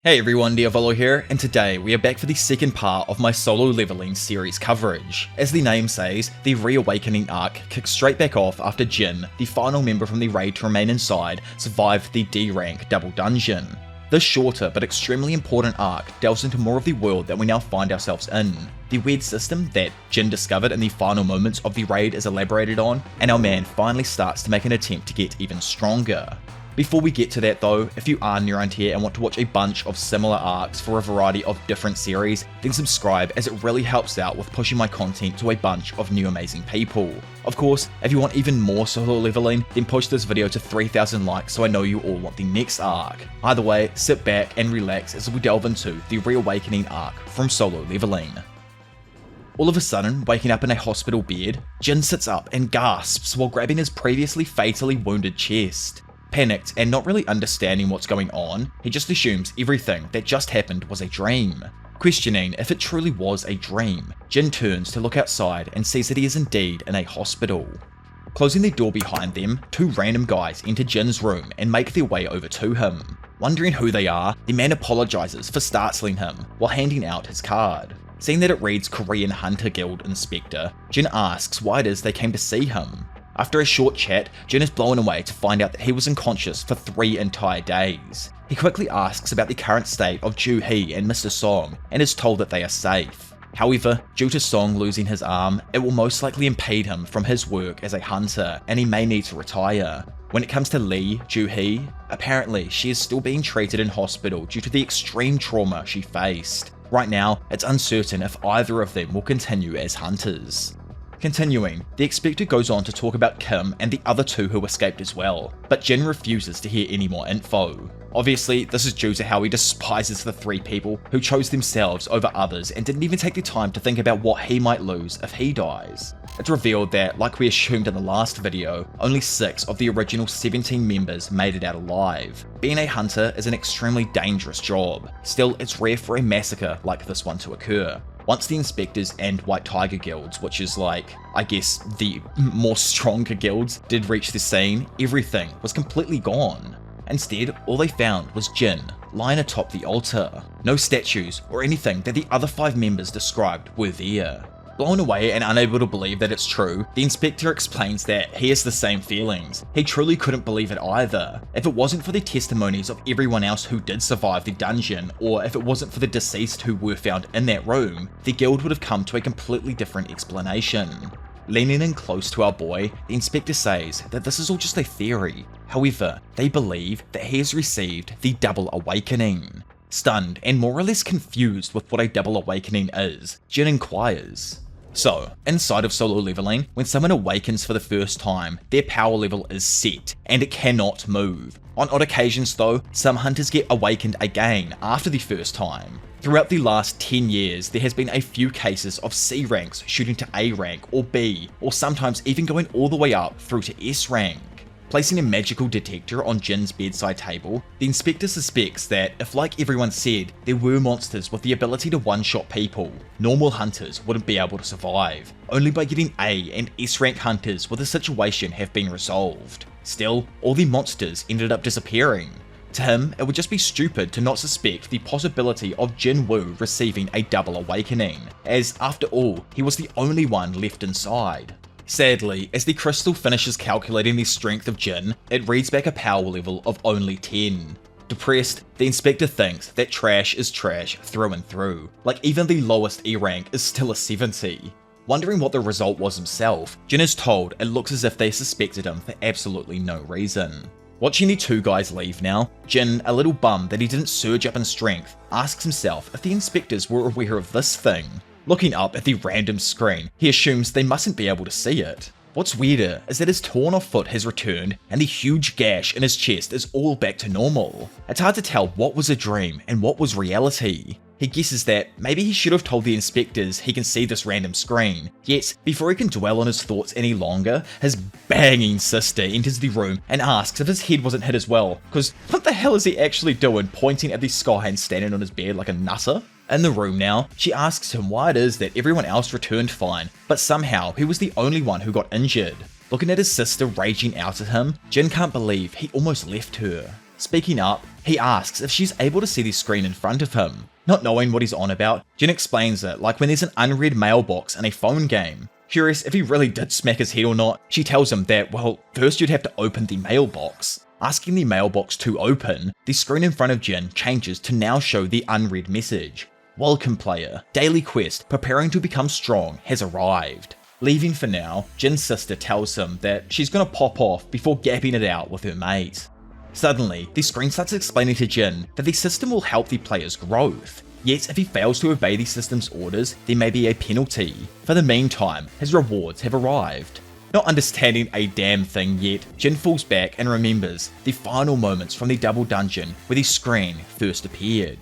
Hey everyone, Diavolo here, and today we are back for the second part of my solo leveling series coverage. As the name says, the Reawakening arc kicks straight back off after Jin, the final member from the raid to remain inside, survived the D rank double dungeon. This shorter but extremely important arc delves into more of the world that we now find ourselves in. The weird system that Jin discovered in the final moments of the raid is elaborated on, and our man finally starts to make an attempt to get even stronger. Before we get to that though, if you are new around here and want to watch a bunch of similar arcs for a variety of different series, then subscribe as it really helps out with pushing my content to a bunch of new amazing people. Of course, if you want even more solo leveling, then push this video to 3,000 likes so I know you all want the next arc. Either way, sit back and relax as we delve into the Reawakening arc from solo leveling. All of a sudden, waking up in a hospital bed, Jin sits up and gasps while grabbing his previously fatally wounded chest. Panicked and not really understanding what's going on, he just assumes everything that just happened was a dream. Questioning if it truly was a dream, Jin turns to look outside and sees that he is indeed in a hospital. Closing the door behind them, two random guys enter Jin's room and make their way over to him. Wondering who they are, the man apologizes for startling him while handing out his card. Seeing that it reads Korean Hunter Guild Inspector, Jin asks why it is they came to see him. After a short chat, Jin is blown away to find out that he was unconscious for 3 entire days. He quickly asks about the current state of Joo-hee and Mr. Song and is told that they are safe. However, due to Song losing his arm, it will most likely impede him from his work as a hunter and he may need to retire. When it comes to Lee, Joo-hee, apparently she is still being treated in hospital due to the extreme trauma she faced. Right now, it's uncertain if either of them will continue as hunters. Continuing, the Inspector goes on to talk about Kim and the other two who escaped as well, but Jin refuses to hear any more info. Obviously, this is due to how he despises the 3 people who chose themselves over others and didn't even take the time to think about what he might lose if he dies. It's revealed that, like we assumed in the last video, only 6 of the original 17 members made it out alive. Being a hunter is an extremely dangerous job, still it's rare for a massacre like this one to occur. Once the Inspectors and White Tiger guilds, which is like, I guess, the more stronger guilds, did reach the scene, everything was completely gone. Instead, all they found was Jin, lying atop the altar. No statues or anything that the other 5 members described were there. Blown away and unable to believe that it's true, the Inspector explains that he has the same feelings. He truly couldn't believe it either. If it wasn't for the testimonies of everyone else who did survive the dungeon, or if it wasn't for the deceased who were found in that room, the guild would have come to a completely different explanation. Leaning in close to our boy, the Inspector says that this is all just a theory. However, they believe that he has received the double awakening. Stunned and more or less confused with what a double awakening is, Jin inquires. So, inside of solo leveling, when someone awakens for the first time, their power level is set, and it cannot move. On odd occasions though, some hunters get awakened again after the first time. Throughout the last 10 years, there has been a few cases of C ranks shooting to A rank or B, or sometimes even going all the way up through to S rank. Placing a magical detector on Jin's bedside table, the Inspector suspects that if, like everyone said, there were monsters with the ability to one-shot people, normal hunters wouldn't be able to survive. Only by getting A and S rank hunters would the situation have been resolved. Still, all the monsters ended up disappearing. To him, it would just be stupid to not suspect the possibility of Jin Woo receiving a double awakening, as after all, he was the only one left inside. Sadly, as the crystal finishes calculating the strength of Jin, it reads back a power level of only 10. Depressed, the Inspector thinks that trash is trash through and through, like even the lowest E rank is still a 70. Wondering what the result was himself, Jin is told it looks as if they suspected him for absolutely no reason. Watching the 2 guys leave now, Jin, a little bummed that he didn't surge up in strength, asks himself if the Inspectors were aware of this thing. Looking up at the random screen, he assumes they mustn't be able to see it. What's weirder is that his torn off foot has returned and the huge gash in his chest is all back to normal. It's hard to tell what was a dream and what was reality. He guesses that maybe he should have told the Inspectors he can see this random screen, yet before he can dwell on his thoughts any longer, his banging sister enters the room and asks if his head wasn't hit as well, cause what the hell is he actually doing pointing at the sky and standing on his bed like a nutter? In the room now, she asks him why it is that everyone else returned fine, but somehow he was the only one who got injured. Looking at his sister raging out at him, Jin can't believe he almost left her. Speaking up, He asks if she's able to see the screen in front of him. Not knowing what he's on about, Jin explains it like when there's an unread mailbox in a phone game. Curious if he really did smack his head or not, she tells him that, well, first you'd have to open the mailbox. Asking the mailbox to open, the screen in front of Jin changes to now show the unread message. Welcome player, daily quest, preparing to become strong, has arrived. Leaving for now, Jin's sister tells him that she's gonna pop off before gapping it out with her mate. Suddenly, the screen starts explaining to Jin that the system will help the player's growth. Yet if he fails to obey the system's orders, there may be a penalty. For the meantime, his rewards have arrived. Not understanding a damn thing yet, Jin falls back and remembers the final moments from the double dungeon where the screen first appeared.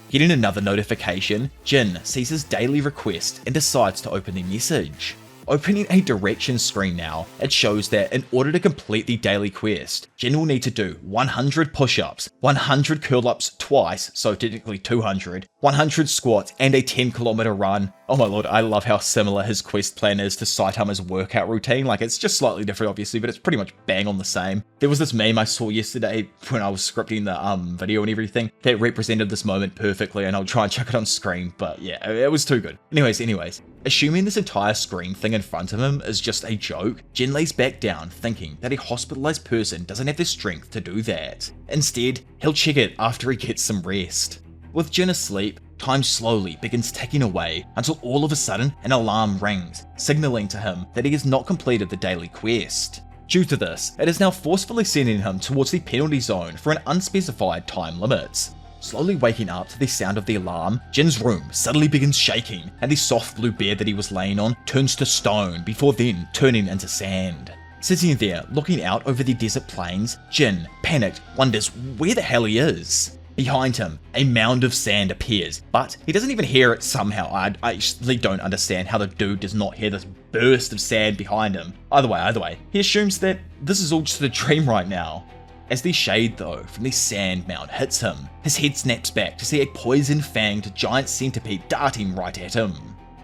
Getting another notification, Jin sees his daily request and decides to open the message. Opening a directions screen now, it shows that in order to complete the daily quest, Jin will need to do 100 push-ups, 100 curl-ups twice, so technically 200, 100 squats, and a 10-kilometer run. Oh my lord, I love how similar his quest plan is to Saitama's workout routine. Like, it's just slightly different obviously, but it's pretty much bang on the same. There was this meme I saw yesterday when I was scripting the video and everything that represented this moment perfectly, and I'll try and chuck it on screen, but yeah, it was too good. Anyways. Assuming this entire screen thing in front of him is just a joke, Jin lays back down thinking that a hospitalized person doesn't have the strength to do that. Instead, he'll check it after he gets some rest. With Jin asleep, time slowly begins ticking away until all of a sudden an alarm rings, signaling to him that he has not completed the daily quest. Due to this, it is now forcefully sending him towards the penalty zone for an unspecified time limit. Slowly waking up to the sound of the alarm, Jin's room suddenly begins shaking, and the soft blue bed that he was laying on turns to stone before then turning into sand. Sitting there, looking out over the desert plains, Jin, panicked, wonders where the hell he is. Behind him, a mound of sand appears, but he doesn't even hear it somehow. I actually don't understand how the dude does not hear this burst of sand behind him. Either way, he assumes that this is all just a dream right now. As the shade though from the sand mound hits him, his head snaps back to see a poison-fanged giant centipede darting right at him,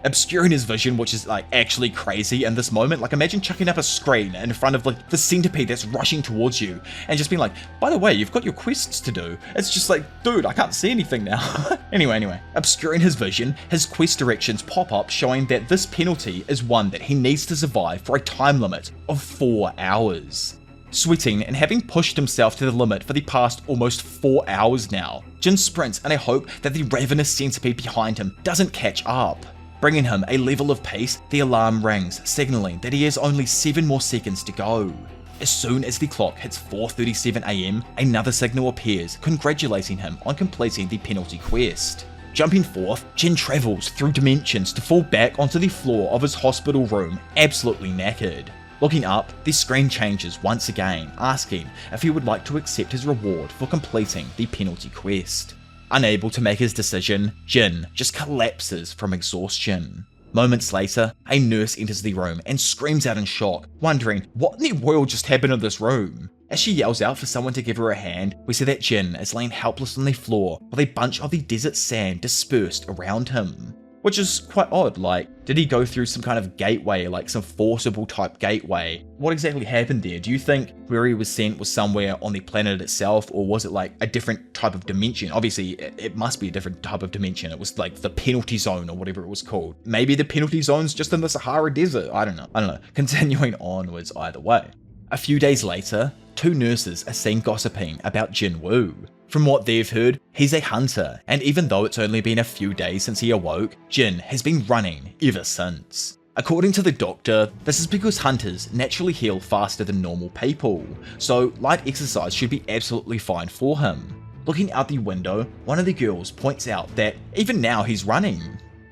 obscuring his vision, which is like actually crazy in this moment. Like, imagine chucking up a screen in front of like the centipede that's rushing towards you and just being like, by the way, you've got your quests to do. It's just like, dude, I can't see anything now. Anyway, obscuring his vision, his quest directions pop up showing that this penalty is one that he needs to survive for a time limit of 4 hours. Sweating and having pushed himself to the limit for the past almost 4 hours now, Jin sprints in a hope that the ravenous centipede behind him doesn't catch up. Bringing him a level of peace, the alarm rings, signaling that he has only 7 more seconds to go. As soon as the clock hits 4:37 AM, another signal appears, congratulating him on completing the penalty quest. Jumping forth, Jin travels through dimensions to fall back onto the floor of his hospital room, absolutely knackered. Looking up, the screen changes once again, asking if he would like to accept his reward for completing the penalty quest. Unable to make his decision, Jin just collapses from exhaustion. Moments later, a nurse enters the room and screams out in shock, wondering what in the world just happened in this room. As she yells out for someone to give her a hand, we see that Jin is laying helpless on the floor with a bunch of the desert sand dispersed around him. Which is quite odd. Like, did he go through some kind of gateway, like some forcible type gateway? What exactly happened there? Do you think where he was sent was somewhere on the planet itself, or was it like a different type of dimension? Obviously, it must be a different type of dimension. It was like the penalty zone or whatever it was called. Maybe the penalty zone's just in the Sahara Desert. I don't know. Continuing onwards either way. A few days later, 2 nurses are seen gossiping about Jin Woo. From what they've heard, he's a hunter, and even though it's only been a few days since he awoke, Jin has been running ever since. According to the doctor, this is because hunters naturally heal faster than normal people, so light exercise should be absolutely fine for him. Looking out the window, one of the girls points out that even now he's running.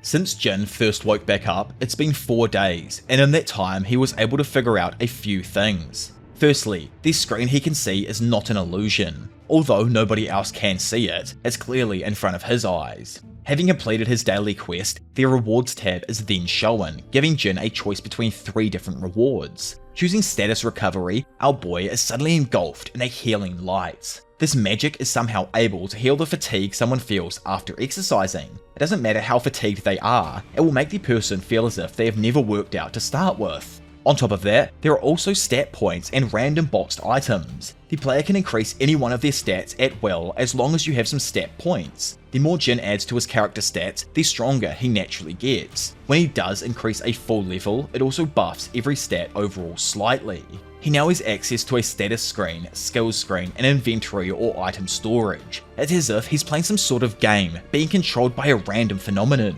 Since Jin first woke back up, it's been 4 days, and in that time he was able to figure out a few things. Firstly, the screen he can see is not an illusion. Although nobody else can see it, it's clearly in front of his eyes. Having completed his daily quest, the rewards tab is then shown, giving Jin a choice between 3 different rewards. Choosing status recovery, our boy is suddenly engulfed in a healing light. This magic is somehow able to heal the fatigue someone feels after exercising. It doesn't matter how fatigued they are, it will make the person feel as if they have never worked out to start with. On top of that, there are also stat points and random boxed items. The player can increase any one of their stats at will as long as you have some stat points. The more Jin adds to his character stats, the stronger he naturally gets. When he does increase a full level, it also buffs every stat overall slightly. He now has access to a status screen, skills screen, and inventory or item storage. It's as if he's playing some sort of game, being controlled by a random phenomenon.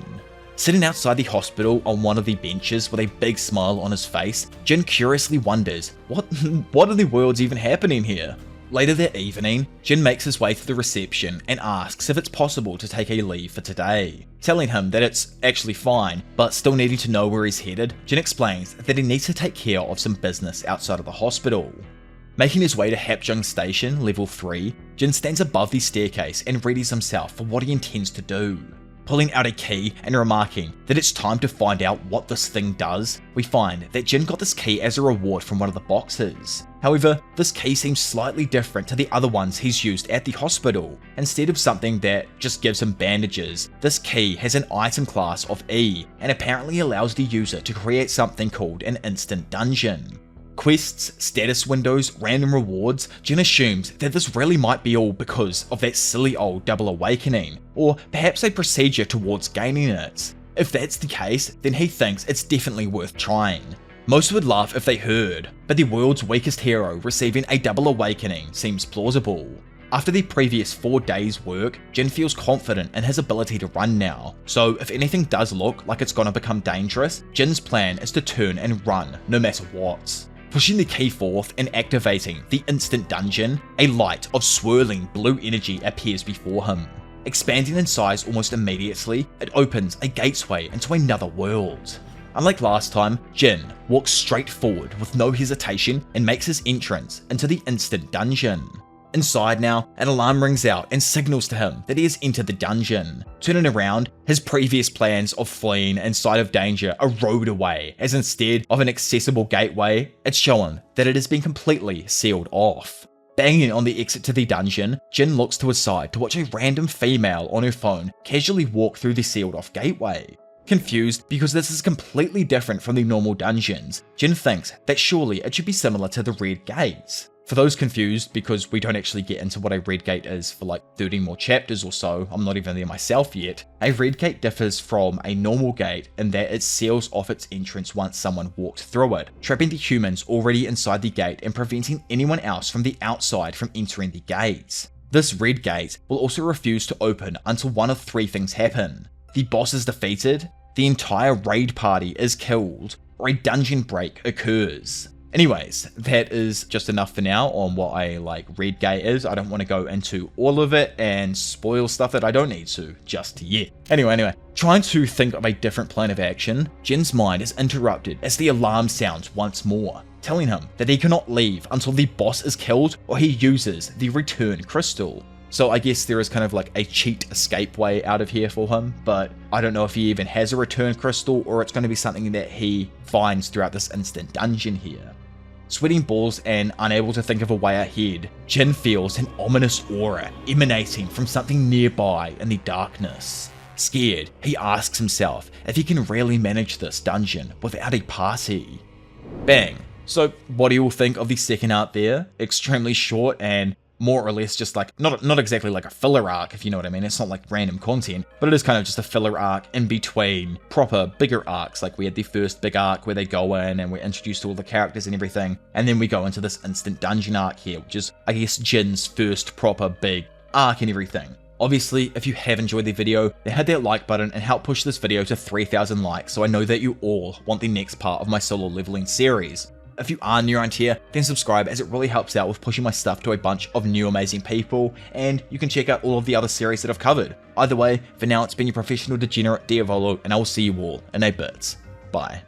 Sitting outside the hospital on one of the benches with a big smile on his face, Jin curiously wonders, what in the world's even happening here? Later that evening, Jin makes his way to the reception and asks if it's possible to take a leave for today. Telling him that it's actually fine, but still needing to know where he's headed, Jin explains that he needs to take care of some business outside of the hospital. Making his way to Hapjung Station, level 3, Jin stands above the staircase and readies himself for what he intends to do. Pulling out a key and remarking that it's time to find out what this thing does, we find that Jin got this key as a reward from one of the boxes. However, this key seems slightly different to the other ones he's used at the hospital. Instead of something that just gives him bandages, this key has an item class of E and apparently allows the user to create something called an instant dungeon. Quests, status windows, random rewards, Jin assumes that this really might be all because of that silly old double awakening, or perhaps a procedure towards gaining it. If that's the case, then he thinks it's definitely worth trying. Most would laugh if they heard, but the world's weakest hero receiving a double awakening seems plausible. After the previous 4 days' work, Jin feels confident in his ability to run now, so if anything does look like it's gonna become dangerous, Jin's plan is to turn and run no matter what. Pushing the key forth and activating the instant dungeon, a light of swirling blue energy appears before him. Expanding in size almost immediately, it opens a gateway into another world. Unlike last time, Jin walks straight forward with no hesitation and makes his entrance into the instant dungeon. Inside now, an alarm rings out and signals to him that he has entered the dungeon. Turning around, his previous plans of fleeing in sight of danger are rowed away, as instead of an accessible gateway, it's shown that it has been completely sealed off. Banging on the exit to the dungeon, Jin looks to his side to watch a random female on her phone casually walk through the sealed off gateway. Confused because this is completely different from the normal dungeons, Jin thinks that surely it should be similar to the Red Gates. For those confused, because we don't actually get into what a red gate is for like 30 more chapters or so, I'm not even there myself yet, a red gate differs from a normal gate in that it seals off its entrance once someone walked through it, trapping the humans already inside the gate and preventing anyone else from the outside from entering the gates. This red gate will also refuse to open until one of 3 things happen. The boss is defeated, the entire raid party is killed, or a dungeon break occurs. Anyways, that is just enough for now on what a red gate is. I don't want to go into all of it and spoil stuff that I don't need to just yet. Anyway, trying to think of a different plan of action, Jin's mind is interrupted as the alarm sounds once more, telling him that he cannot leave until the boss is killed or he uses the return crystal. So I guess there is kind of like a cheat escape way out of here for him, but I don't know if he even has a return crystal or it's going to be something that he finds throughout this instant dungeon here. Sweating balls and unable to think of a way ahead, Jin feels an ominous aura emanating from something nearby in the darkness. Scared, he asks himself if he can really manage this dungeon without a party. Bang! So what do you all think of the second arc there? Extremely short and more or less just like, not exactly like a filler arc, if you know what I mean. It's not like random content, but it is kind of just a filler arc in between proper bigger arcs. Like we had the first big arc where they go in and we're introduced to all the characters and everything, and then we go into this instant dungeon arc here, which is, I guess, Jin's first proper big arc and everything. Obviously, if you have enjoyed the video, then hit that like button and help push this video to 3,000 likes so I know that you all want the next part of my solo leveling series. If you are new around here, then subscribe as it really helps out with pushing my stuff to a bunch of new amazing people, and you can check out all of the other series that I've covered. Either way, for now it's been your professional degenerate Diavolo, and I will see you all in a bit. Bye.